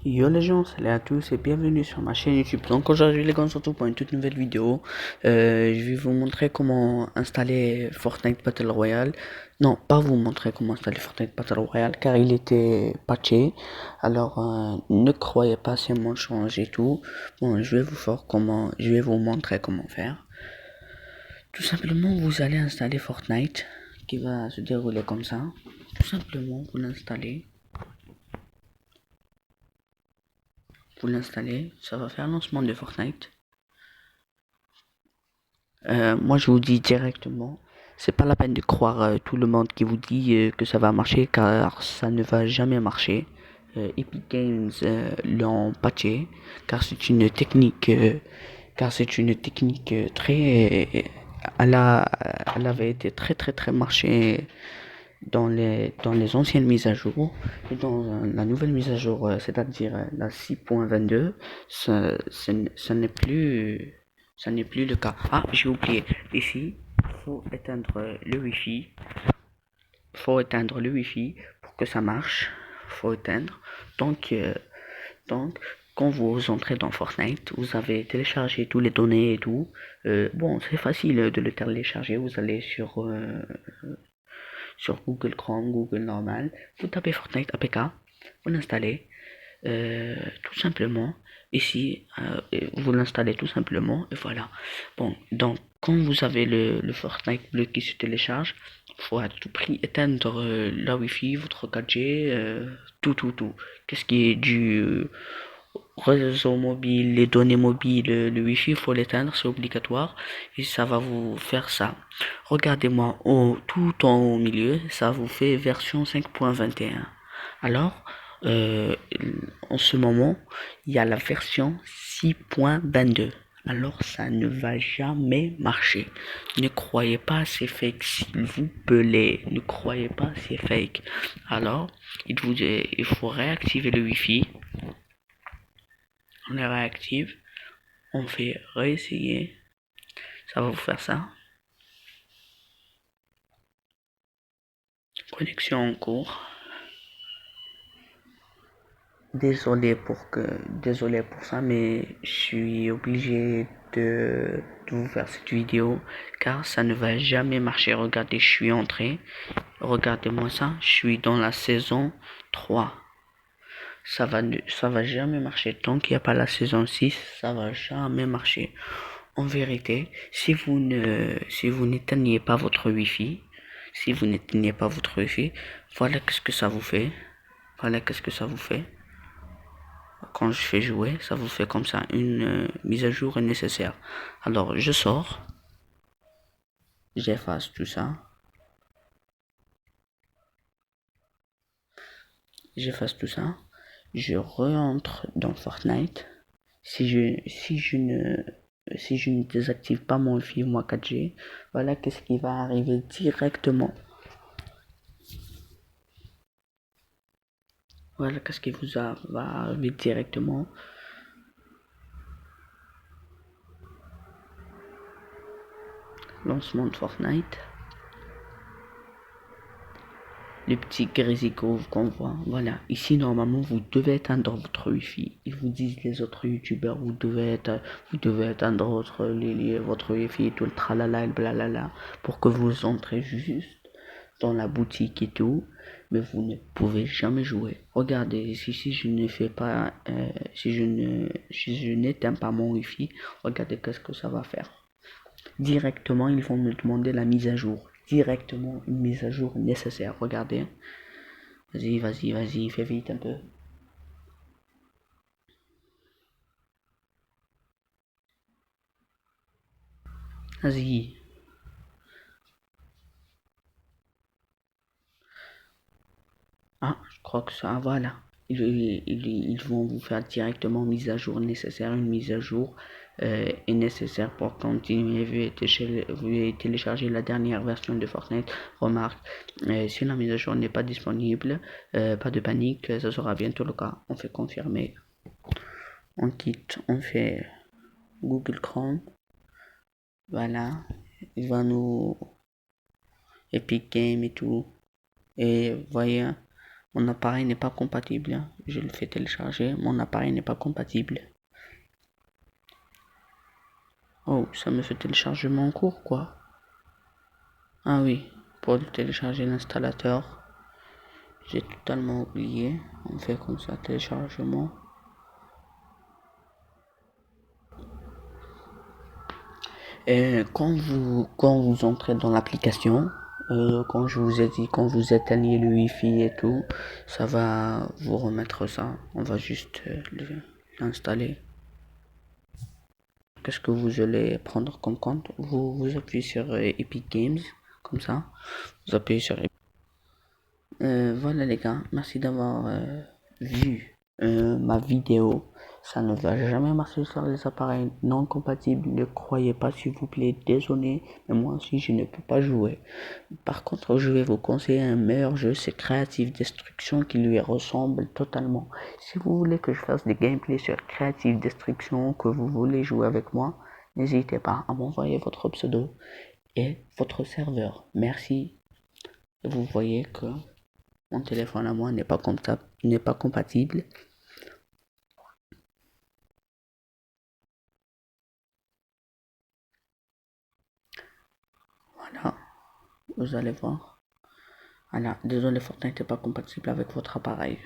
Yo les gens, salut à tous et bienvenue sur ma chaîne YouTube. Donc aujourd'hui les gars, on se retrouve pour une toute nouvelle vidéo. Je vais vous montrer comment installer Fortnite Battle Royale. Non, pas vous montrer comment installer Fortnite Battle Royale car il était patché. Alors ne croyez pas si mon change et tout. Bon, je vais vous montrer comment faire. Tout simplement, vous allez installer Fortnite qui va se dérouler comme ça. Tout simplement, vous l'installez, ça va faire lancement de Fortnite. Moi je vous dis directement, c'est pas la peine de croire tout le monde qui vous dit que ça va marcher car ça ne va jamais marcher. Epic Games l'ont patché car c'est une technique très elle avait été très marché dans les anciennes mises à jour et dans la nouvelle mise à jour, c'est-à-dire la 6.22, ça n'est plus le cas. Ah, j'ai oublié. Ici, faut éteindre le Wi-Fi. Faut éteindre le Wi-Fi pour que ça marche. Faut éteindre. Donc, euh, donc, quand vous entrez dans Fortnite, vous avez téléchargé toutes les données et tout. Bon, c'est facile de le télécharger. Vous allez sur Google Chrome, Google normal, vous tapez Fortnite APK, vous l'installez tout simplement. Ici, vous l'installez tout simplement et voilà. Bon, donc quand vous avez le Fortnite bleu qui se télécharge, il faut à tout prix éteindre la Wi-Fi, votre 4G, tout. Qu'est-ce qui est du réseau mobile, les données mobiles, le Wi-Fi, il faut l'éteindre, c'est obligatoire. Et ça va vous faire ça. Regardez-moi tout en haut au milieu, ça vous fait version 5.21. Alors, euh, en ce moment, il y a la version 6.22. Alors, ça ne va jamais marcher. Ne croyez pas c'est fake, s'il vous plaît. Ne croyez pas c'est fake. Alors, il faut réactiver le Wi-Fi. On est réactive, on fait réessayer, ça va vous faire ça. Connexion en cours. Désolé pour ça, mais je suis obligé de vous faire cette vidéo car ça ne va jamais marcher. Regardez, je suis entré. Regardez-moi ça, je suis dans la saison 3. Ça va jamais marcher. Tant qu'il n'y a pas la saison 6, ça va jamais marcher. En vérité, si vous n'éteignez pas votre Wi-Fi, voilà qu'est-ce que ça vous fait. Voilà qu'est-ce que ça vous fait. Quand je fais jouer, ça vous fait comme ça. Une mise à jour est nécessaire. Alors, je sors. J'efface tout ça. J'efface tout ça. Je rentre dans Fortnite. Si je ne désactive pas mon Wi-Fi, moi 4G, voilà qu'est-ce qui va arriver directement. Voilà qu'est-ce qui va arriver directement. Lancement de Fortnite. Les petits grésicots qu'on voit. Voilà. Ici, normalement, vous devez éteindre votre Wi-Fi. Ils vous disent les autres youtubeurs, vous devez éteindre votre Wi-Fi et tout le tralala et le blalala pour que vous entrez juste dans la boutique et tout. Mais vous ne pouvez jamais jouer. Regardez, si je ne fais pas, si je n'éteins pas mon Wi-Fi, regardez qu'est-ce que ça va faire. Directement, ils vont me demander la mise à jour. Directement, une mise à jour nécessaire. Regardez. Vas-y, fais vite un peu. Vas-y. Ah, je crois que ça, voilà. Ils vont vous faire directement mise à jour nécessaire. Une mise à jour est nécessaire pour continuer. Veuillez télécharger la dernière version de Fortnite. Remarque, si la mise à jour n'est pas disponible, pas de panique, ça sera bientôt le cas. On fait confirmer. On quitte, on fait Google Chrome. Voilà. Il va nous Epic Game et tout. Et voyez, Mon appareil n'est pas compatible. Je le fais télécharger. Mon appareil n'est pas compatible. Oh, ça me fait téléchargement en cours, quoi. Ah oui, pour télécharger l'installateur. J'ai totalement oublié. On fait comme ça, téléchargement. Et quand vous entrez dans l'application, quand je vous ai dit, quand vous éteignez le Wi-Fi et tout, ça va vous remettre ça. On va juste l'installer. Qu'est-ce que vous allez prendre comme compte? Vous appuyez sur Epic Games, comme ça. Vous appuyez sur voilà les gars, merci d'avoir vu ma vidéo. Ça ne va jamais marcher sur les appareils non compatibles. Ne croyez pas s'il vous plaît. Désolé, mais moi aussi je ne peux pas jouer. Par contre, je vais vous conseiller un meilleur jeu, c'est Creative Destruction qui lui ressemble totalement. Si vous voulez que je fasse des gameplays sur Creative Destruction, que vous voulez jouer avec moi, n'hésitez pas à m'envoyer votre pseudo et votre serveur. Merci. Vous voyez que mon téléphone à moi n'est pas compatible. Voilà, vous allez voir. Voilà, désolé, Fortnite n'est pas compatible avec votre appareil.